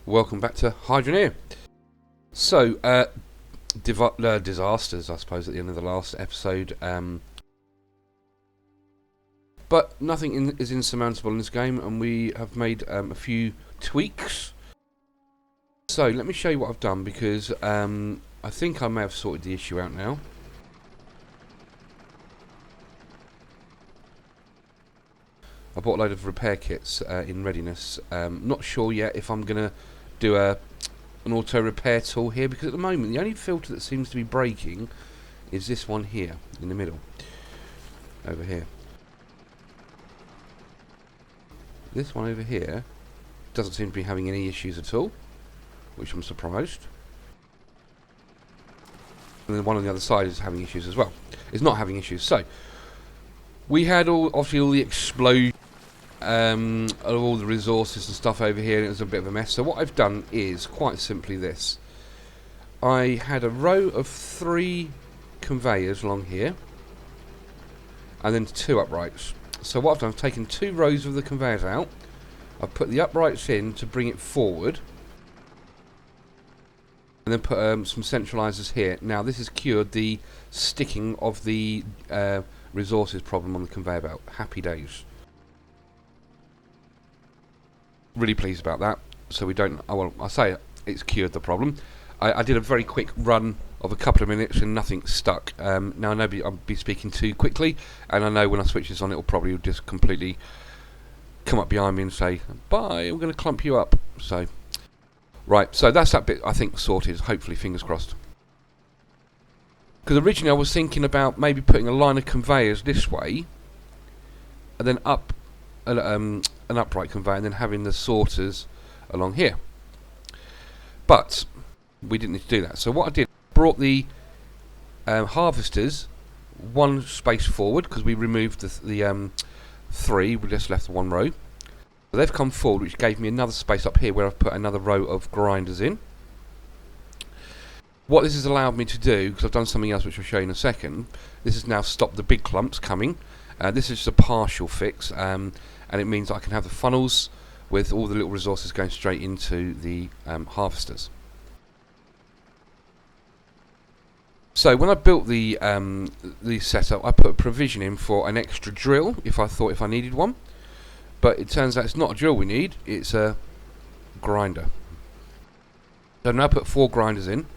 Welcome back to Hydroneer. So, disasters, I suppose, at the end of the last episode. But nothing is insurmountable in this game, and we have made a few tweaks. So, let me show you what I've done, because I think I may have sorted the issue out now. I bought a load of repair kits in readiness. Not sure yet if I'm going to do an auto repair tool here, because at the moment the only filter that seems to be breaking is this one here in the middle, over here. This one over here doesn't seem to be having any issues at all, which I'm surprised. And the one on the other side is having issues as well. It's not having issues. So we had obviously all the explosion of all the resources and stuff over here, and it was a bit of a mess. So what I've done is quite simply this. I had a row of 3 conveyors along here, and then 2 uprights. So what I've done, I've taken 2 rows of the conveyors out, I've put the uprights in to bring it forward, and then put some centralisers here. Now this has cured the sticking of the resources problem on the conveyor belt. Happy days. Really pleased about that. So we don't, well, I say it's cured the problem. I did a very quick run of a couple of minutes and nothing stuck. Now I know I'll be speaking too quickly, and I know when I switch this on it'll probably just completely come up behind me and say, bye, I'm going to clump you up. So, right, so that's that bit I think sorted, hopefully, fingers crossed. Because originally I was thinking about maybe putting a line of conveyors this way, and then up an upright conveyor, and then having the sorters along here. But we didn't need to do that. So what I did, brought the harvesters one space forward, because we removed the 3, we just left the 1 row. So they've come forward, which gave me another space up here where I've put another row of grinders in. What this has allowed me to do, because I've done something else which I'll show you in a second, this has now stopped the big clumps coming. This is just a partial fix, and it means I can have the funnels with all the little resources going straight into the harvesters. So when I built the setup, I put a provision in for an extra drill if I needed one, but it turns out it's not a drill we need, it's a grinder. So I've now put 4 grinders in,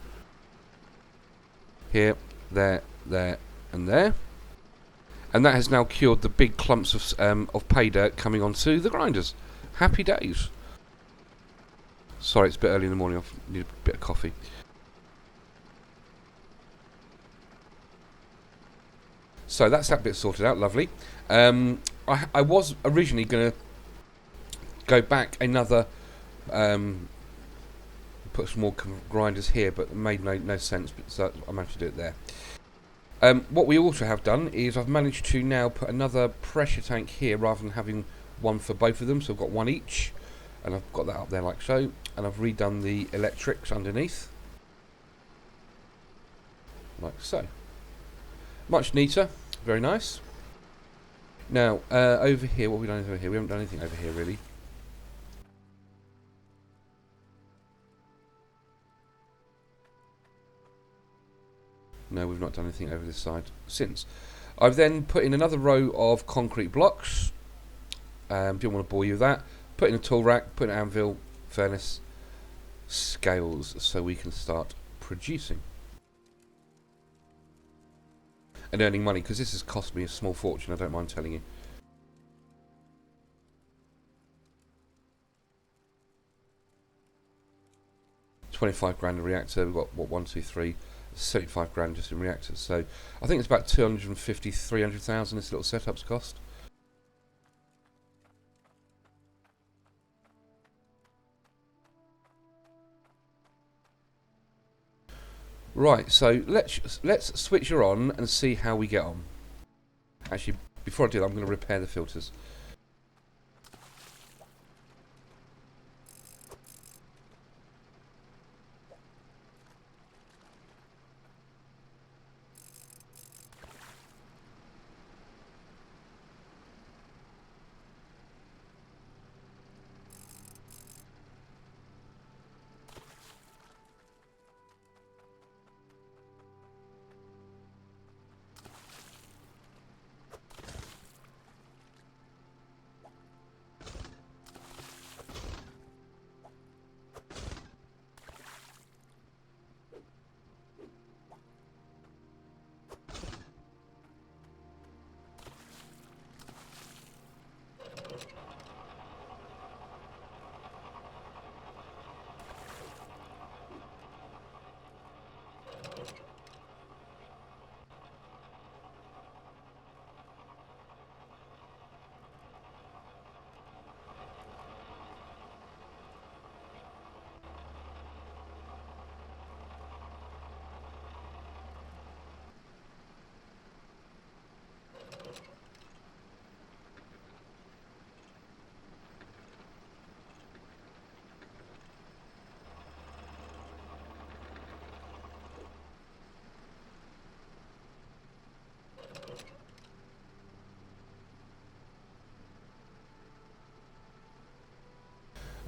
here, there, there and there. And that has now cured the big clumps of pay dirt coming onto the grinders. Happy days. Sorry, it's a bit early in the morning. I need a bit of coffee. So that's that bit sorted out. Lovely. I was originally going to go back another, put some more grinders here, but it made no sense. So I managed to do it there. What we also have done is I've managed to now put another pressure tank here rather than having one for both of them, so I've got one each, and I've got that up there like so, and I've redone the electrics underneath like so. Much neater, very nice. Now over here, what have we done over here? We haven't done anything over here really. No, we've not done anything over this side since. I've then put in another row of concrete blocks. Didn't want to bore you with that. Put in a tool rack, put in an anvil, furnace, scales, so we can start producing. And earning money, because this has cost me a small fortune, I don't mind telling you. £25 a reactor, we've got, what, 1, 2, 3... 75 grand just in reactors, so I think it's about 250, 300,000 this little setup's cost. Right, so let's switch her on and see how we get on. Actually, before I do that, I'm going to repair the filters.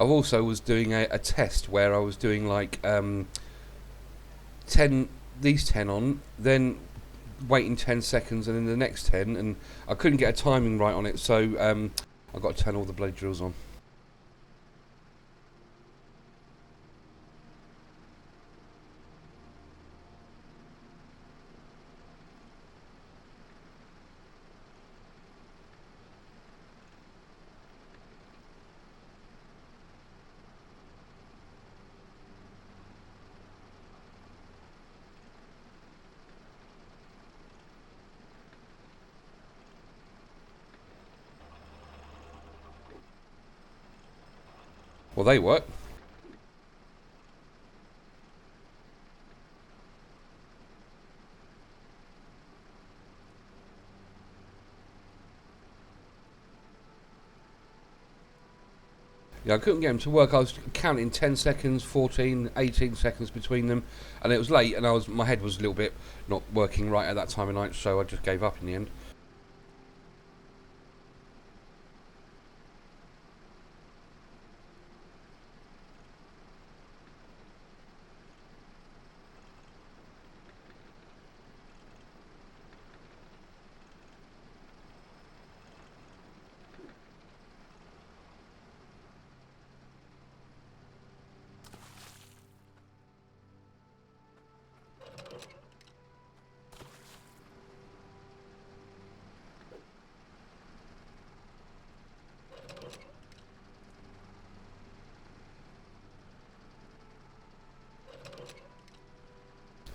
I also was doing a test where I was doing like 10 on, then waiting 10 seconds, and then the next 10, and I couldn't get a timing right on it, so I got to turn all the blade drills on. Well, they work. Yeah, I couldn't get them to work. I was counting 10 seconds, 14, 18 seconds between them, and it was late, and my head was a little bit not working right at that time of night, so I just gave up in the end.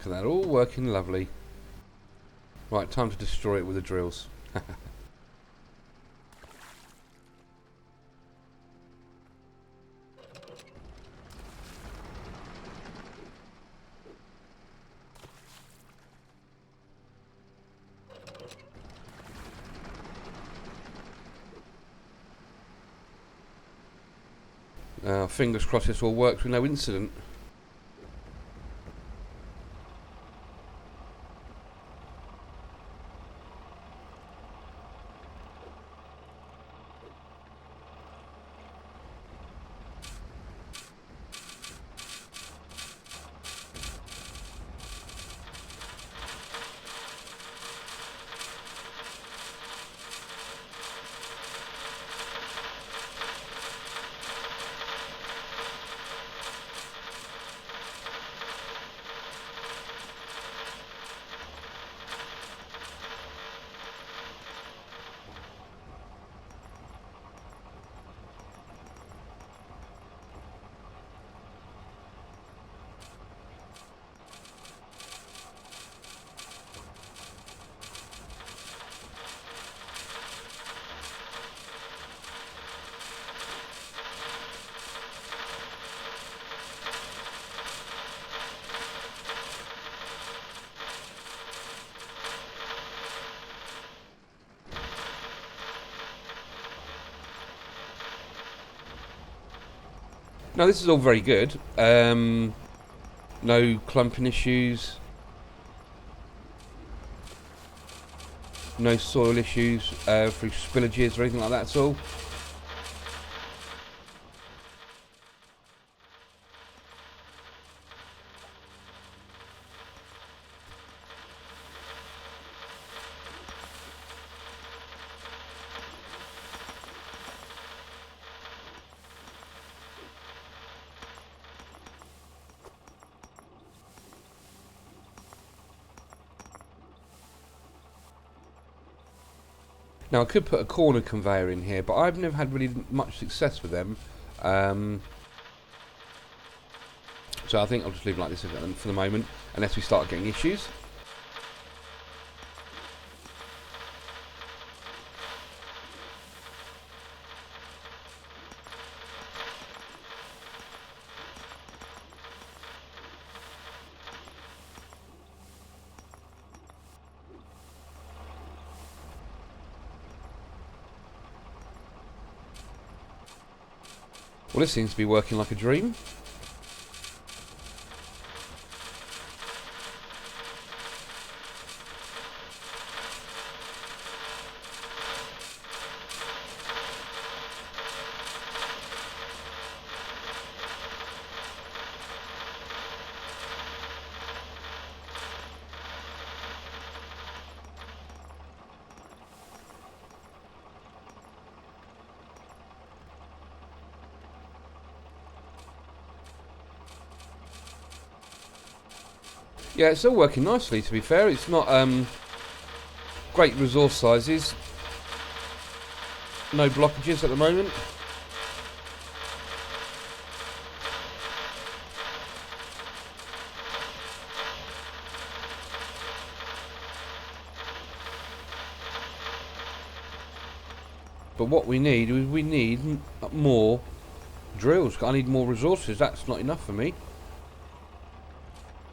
So they're all working lovely. Right, time to destroy it with the drills. Fingers crossed this all works with no incident. Now this is all very good. No clumping issues, no soil issues through spillages or anything like that at all. Now I could put a corner conveyor in here, but I've never had really much success with them. So I think I'll just leave it like this for the moment, unless we start getting issues. Well, this seems to be working like a dream. Yeah, it's all working nicely, to be fair. It's not great resource sizes. No blockages at the moment. But what we need is more drills. I need more resources. That's not enough for me.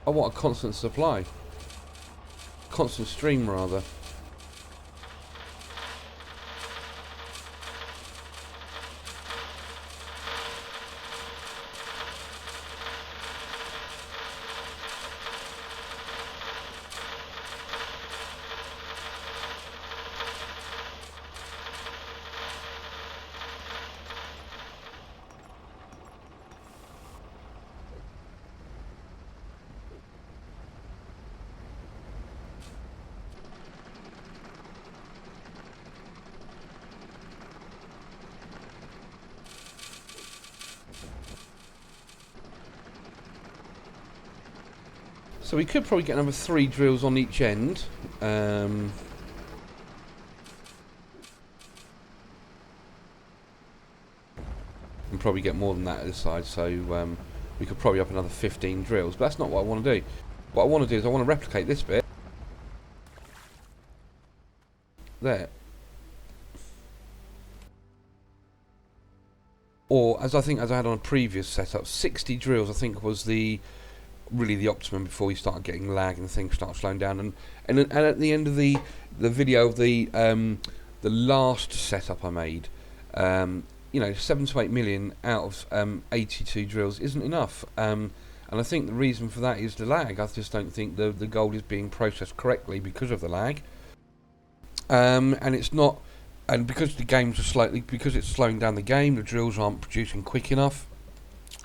I want a constant supply. Constant stream, rather. So we could probably get another 3 drills on each end. And probably get more than that at this side, so we could probably up another 15 drills, but that's not what I want to do. What I want to do is I want to replicate this bit. There. Or, as I had on a previous setup, 60 drills I think was really the optimum before you start getting lag and things start slowing down. And at the end of the video of the last setup I made, you know, 7 to 8 million out of 82 drills isn't enough. And I think the reason for that is the lag. I just don't think the gold is being processed correctly because of the lag. And it's not, and because the games are because it's slowing down the game, the drills aren't producing quick enough.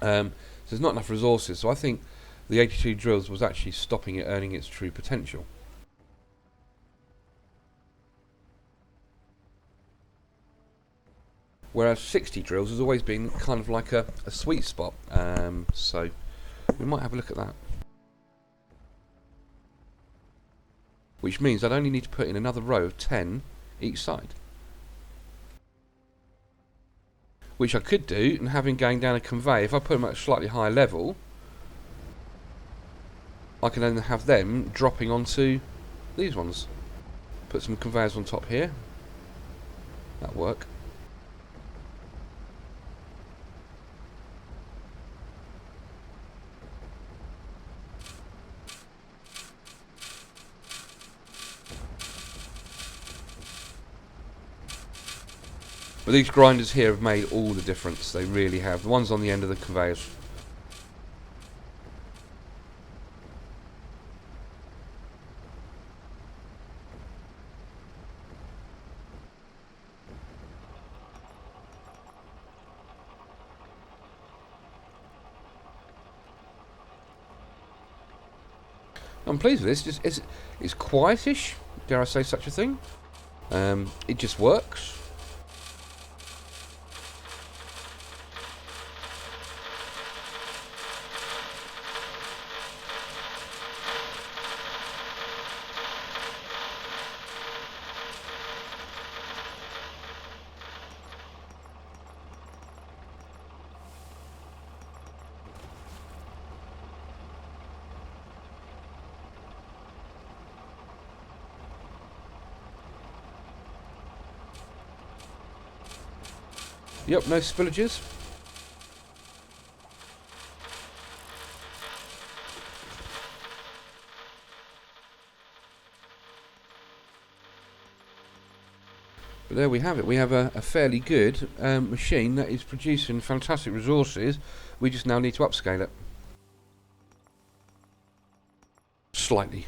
So there's not enough resources. So I think the 82 drills was actually stopping it earning its true potential. Whereas 60 drills has always been kind of like a sweet spot. So we might have a look at that. Which means I'd only need to put in another row of 10 each side. Which I could do, and having going down a conveyor, if I put them at a slightly higher level, I can then have them dropping onto these ones. Put some conveyors on top here. That'll work. But these grinders here have made all the difference. They really have. The ones on the end of the conveyors. I'm pleased with this. It's quietish, dare I say such a thing. It just works. Yep, no spillages. But there we have it. We have a fairly good machine that is producing fantastic resources. We just now need to upscale it. Slightly.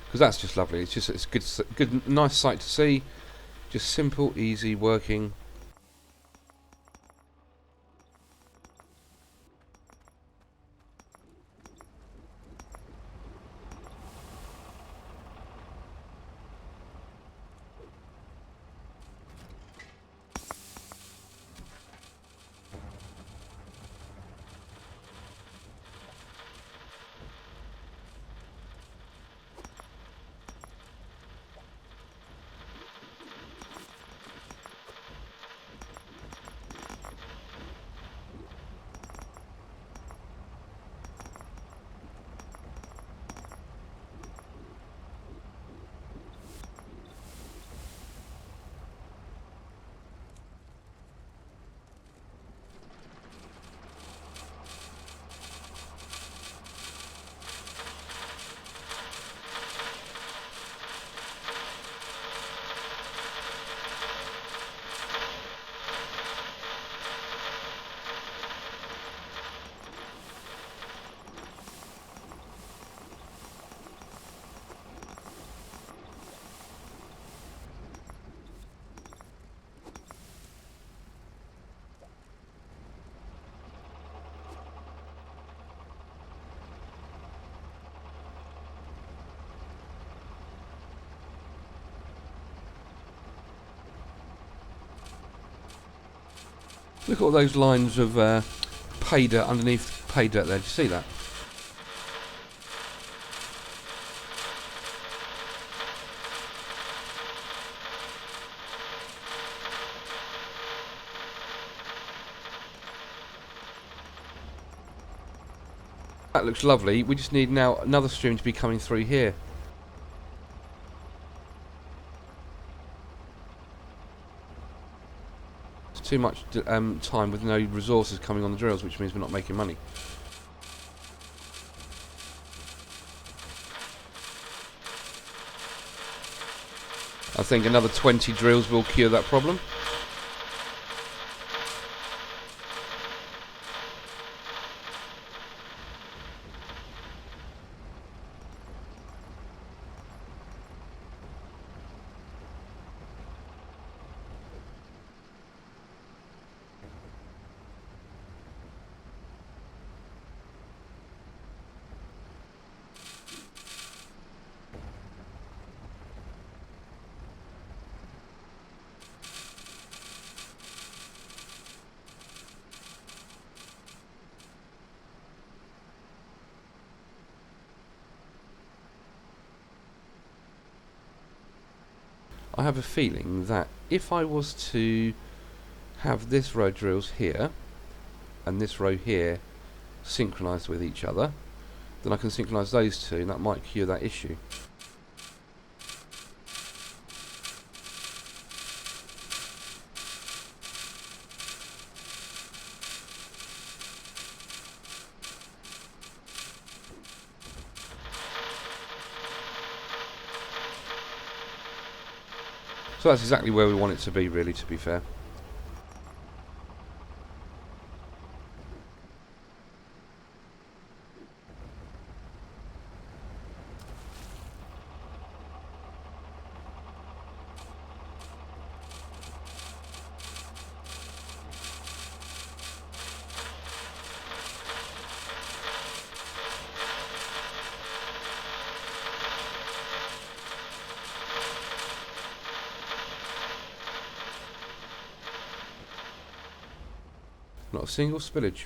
Because that's just lovely. It's good, nice sight to see. Just simple, easy working. Look at all those lines of pay dirt underneath pay dirt there. Do you see that? That looks lovely. We just need now another stream to be coming through here. It's too much time with no resources coming on the drills, which means we're not making money. I think another 20 drills will cure that problem. I have a feeling that if I was to have this row drills here and this row here synchronised with each other, then I can synchronise those two and that might cure that issue. So that's exactly where we want it to be, really, to be fair. Not a single spillage.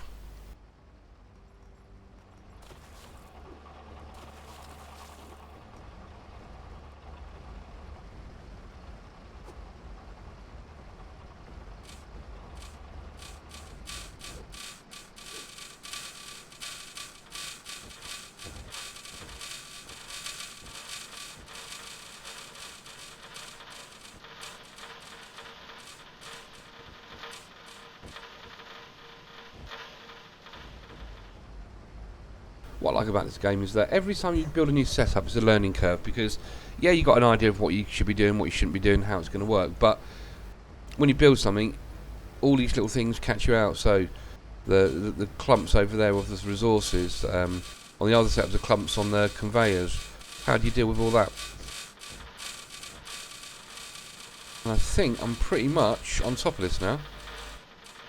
What I like about this game is that every time you build a new setup, it's a learning curve, because yeah, you got an idea of what you should be doing, what you shouldn't be doing, how it's going to work, but when you build something, all these little things catch you out. So the clumps over there of the resources, on the other setup, the clumps on the conveyors, how do you deal with all that? And I think I'm pretty much on top of this now,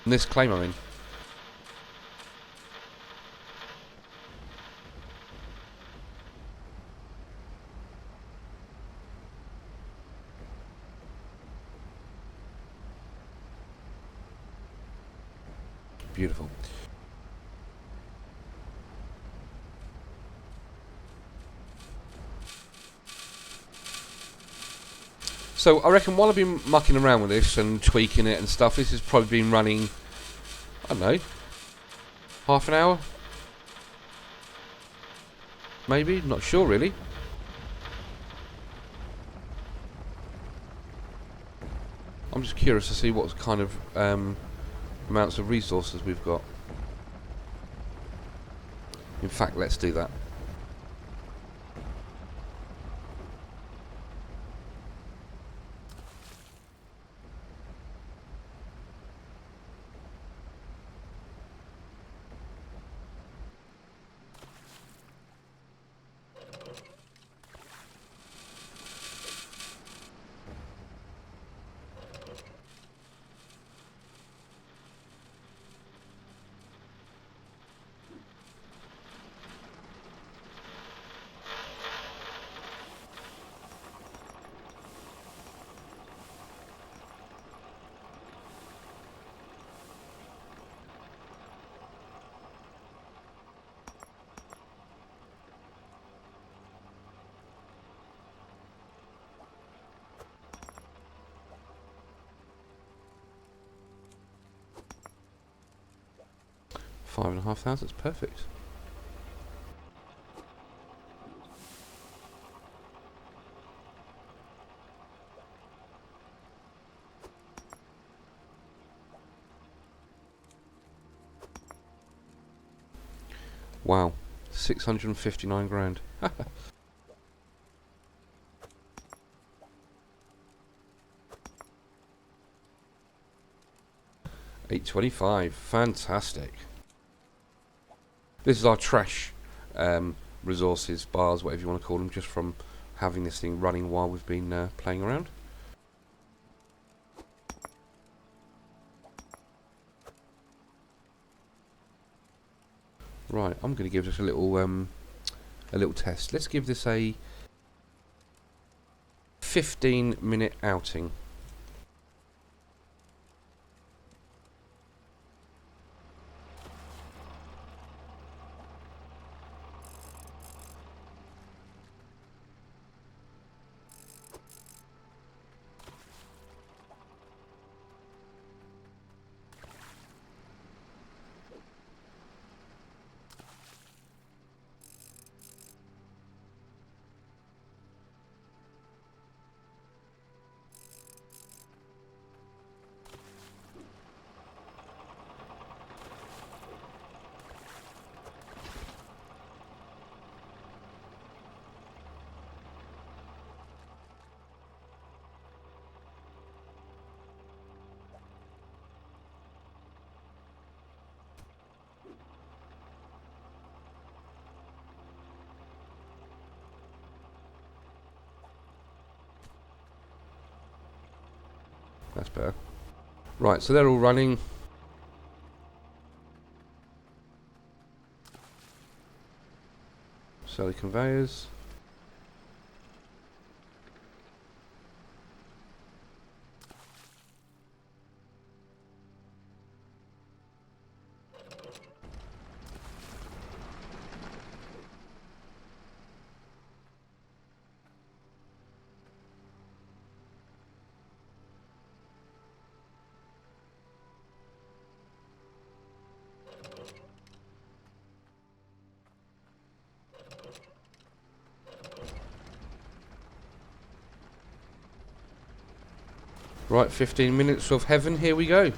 in this claim I'm in. Beautiful. So I reckon while I've been mucking around with this and tweaking it and stuff, this has probably been running, I don't know, half an hour? Maybe, not sure really. I'm just curious to see what kind of amounts of resources we've got. In fact, let's do that. 5,500, that's perfect. Wow, 659 grand. 825, fantastic. This is our trash resources, bars, whatever you want to call them, just from having this thing running while we've been playing around. Right, I'm going to give this a little test. Let's give this a 15-minute outing. That's better. Right, so they're all running. So the conveyors. Right, 15 minutes of heaven, here we go.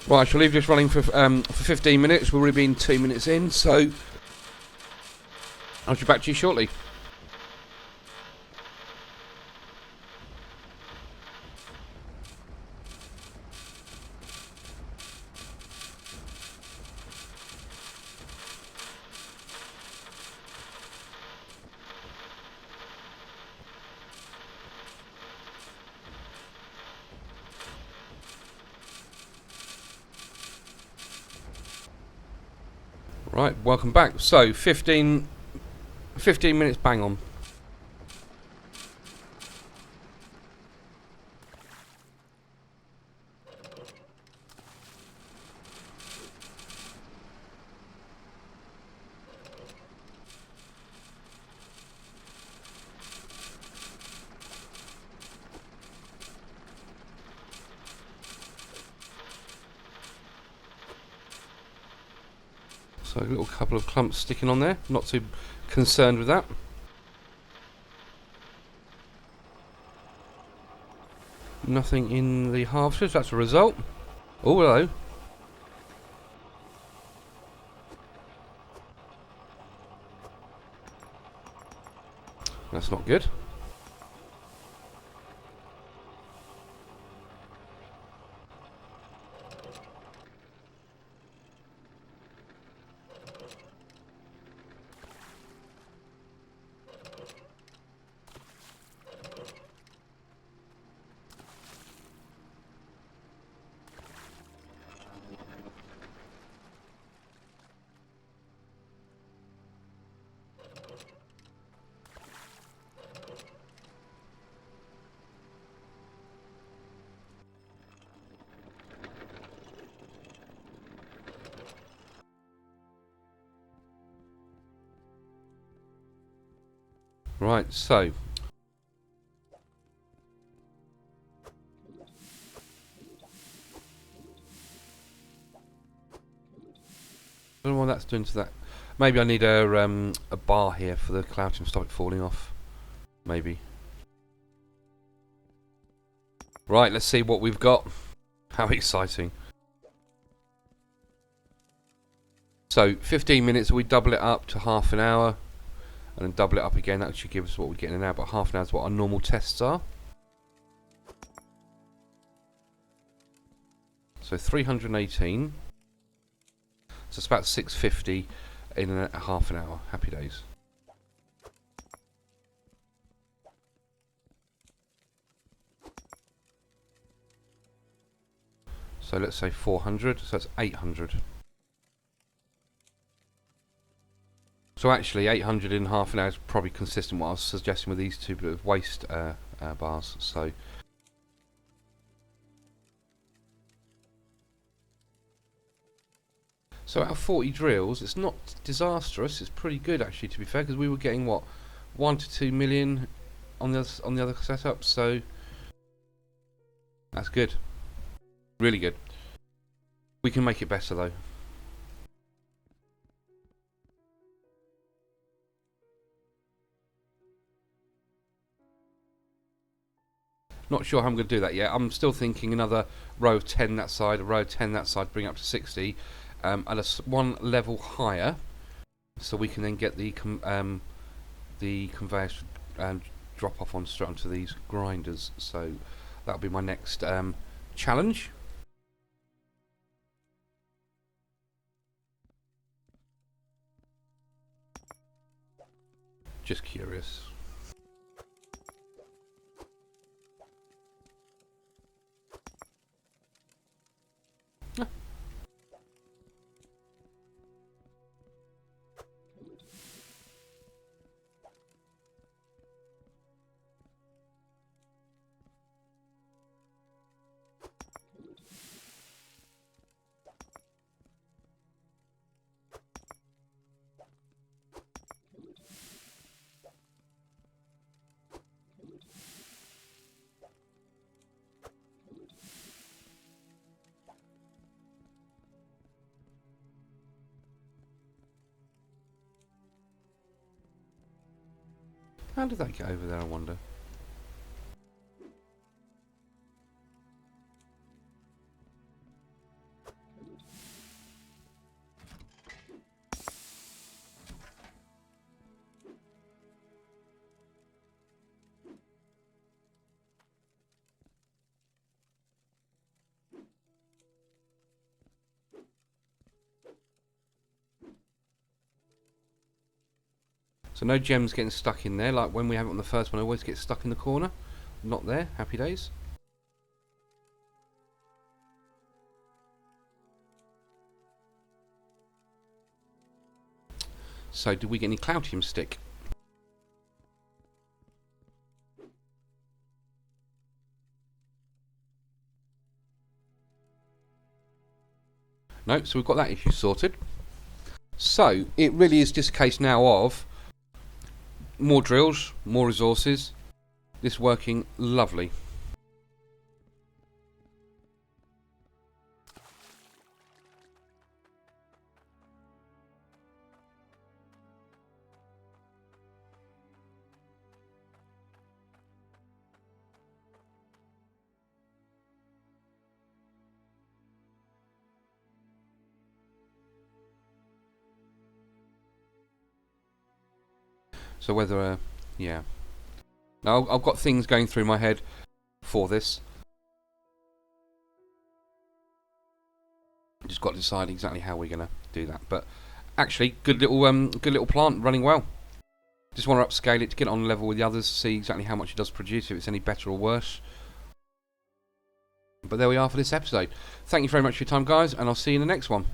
Right, I shall leave this running for 15 minutes. We've already been 2 minutes in, so I'll be back to you shortly. Right, welcome back. So, 15 minutes bang on. So a little couple of clumps sticking on there. Not too concerned with that. Nothing in the harvesters. That's a result. Oh, hello. That's not good. Right, so I don't know what that's doing to that. Maybe I need a bar here for the cloud to stop it falling off. Maybe. Right, let's see what we've got. How exciting. So 15 minutes, we double it up to half an hour and then double it up again. That should give us what we're getting now, but half an hour is what our normal tests are. So 318. So it's about 650 in a half an hour. Happy days. So let's say 400, so that's 800. So actually 800 in half an hour is probably consistent with what I was suggesting with these two bit of waste bars. So out of 40 drills, it's not disastrous. It's pretty good actually, to be fair, because we were getting what, 1 to 2 million on the other setup. So that's good, really good. We can make it better though. Not sure how I'm going to do that yet. I'm still thinking another row of 10 that side, a row of 10 that side, bring it up to 60, at one level higher, so we can then get the conveyors drop off straight onto these grinders. So that'll be my next challenge. Just curious. How did that get over there, I wonder? So no gems getting stuck in there, like when we have it on the first one, I always get stuck in the corner. Not there, happy days. So did we get any Cloutium stick? No, so we've got that issue sorted. So it really is just a case now of more drills, more resources. This working lovely. So whether, yeah. Now I've got things going through my head for this. Just got to decide exactly how we're gonna do that. But actually, good little plant running well. Just want to upscale it to get it on level with the others, see exactly how much it does produce, if it's any better or worse. But there we are for this episode. Thank you very much for your time, guys, and I'll see you in the next one.